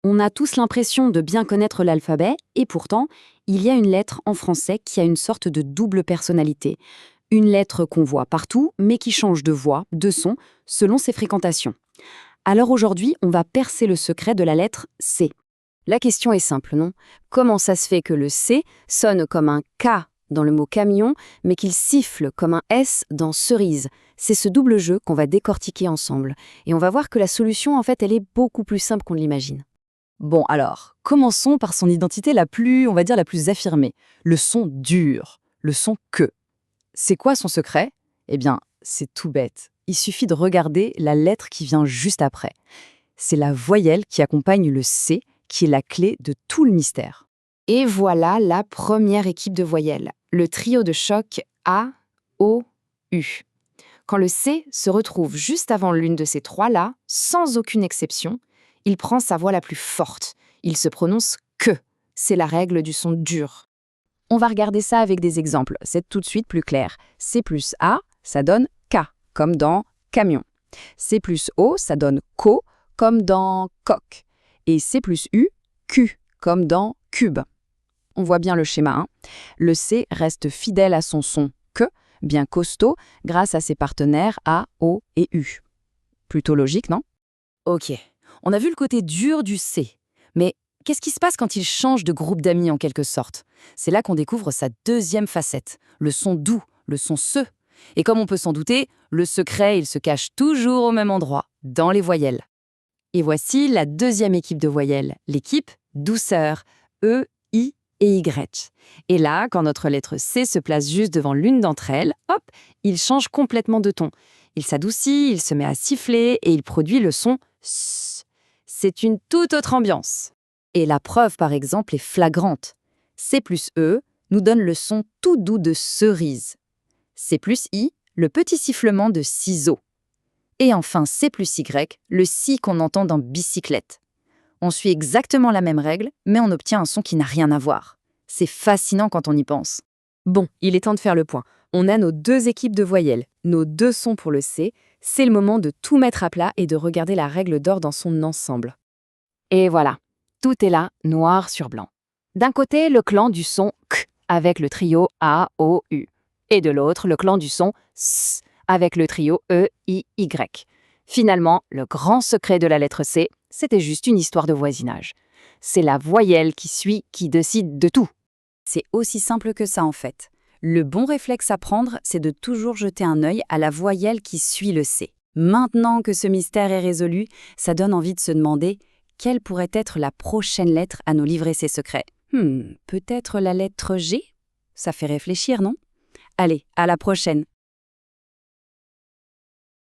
On a tous l'impression de bien connaître l'alphabet, et pourtant, il y a une lettre en français qui a une sorte de double personnalité. Une lettre qu'on voit partout, mais qui change de voix, de son, selon ses fréquentations. Alors aujourd'hui, on va percer le secret de la lettre C. La question est simple, non? Comment ça se fait que le C sonne comme un K dans le mot camion, mais qu'il siffle comme un S dans cerise? C'est ce double jeu qu'on va décortiquer ensemble. Et on va voir que la solution, en fait, elle est beaucoup plus simple qu'on ne l'imagine. Bon, alors, commençons par son identité la plus, on va dire, la plus affirmée. Le son dur, le son que. C'est quoi son secret? Eh bien, c'est tout bête. Il suffit de regarder la lettre qui vient juste après. C'est la voyelle qui accompagne le C qui est la clé de tout le mystère. Et voilà la première équipe de voyelles, le trio de choc A, O, U. Quand le C se retrouve juste avant l'une de ces trois-là, sans aucune exception, il prend sa voix la plus forte. Il se prononce que. C'est la règle du son dur. On va regarder ça avec des exemples, c'est tout de suite plus clair. C plus A, ça donne K, comme dans camion. C plus O, ça donne co, comme dans coq. Et C plus U, Q, comme dans cube. On voit bien le schéma, hein. Le C reste fidèle à son son que, bien costaud, grâce à ses partenaires A, O et U. Plutôt logique, non? Ok, on a vu le côté dur du C. Mais qu'est-ce qui se passe quand il change de groupe d'amis en quelque sorte? C'est là qu'on découvre sa deuxième facette, le son doux, le son se. Et comme on peut s'en douter, le secret, il se cache toujours au même endroit, dans les voyelles. Et voici la deuxième équipe de voyelles, l'équipe douceur, E, I et Y. Et là, quand notre lettre C se place juste devant l'une d'entre elles, hop, il change complètement de ton. Il s'adoucit, il se met à siffler et il produit le son S. C'est une toute autre ambiance. Et la preuve, par exemple, est flagrante. C plus E nous donne le son tout doux de cerise. C plus I, le petit sifflement de ciseaux. Et enfin C plus Y, le si qu'on entend dans bicyclette. On suit exactement la même règle, mais on obtient un son qui n'a rien à voir. C'est fascinant quand on y pense. Bon, il est temps de faire le point. On a nos deux équipes de voyelles, nos deux sons pour le C. C'est le moment de tout mettre à plat et de regarder la règle d'or dans son ensemble. Et voilà, tout est là, noir sur blanc. D'un côté, le clan du son K, avec le trio A, O, U. Et de l'autre, le clan du son S, avec le trio E, I, Y. Finalement, le grand secret de la lettre C, c'était juste une histoire de voisinage. C'est la voyelle qui suit qui décide de tout. C'est aussi simple que ça en fait. Le bon réflexe à prendre, c'est de toujours jeter un œil à la voyelle qui suit le C. Maintenant que ce mystère est résolu, ça donne envie de se demander quelle pourrait être la prochaine lettre à nous livrer ses secrets. Peut-être la lettre G? Ça fait réfléchir, non? Allez, à la prochaine.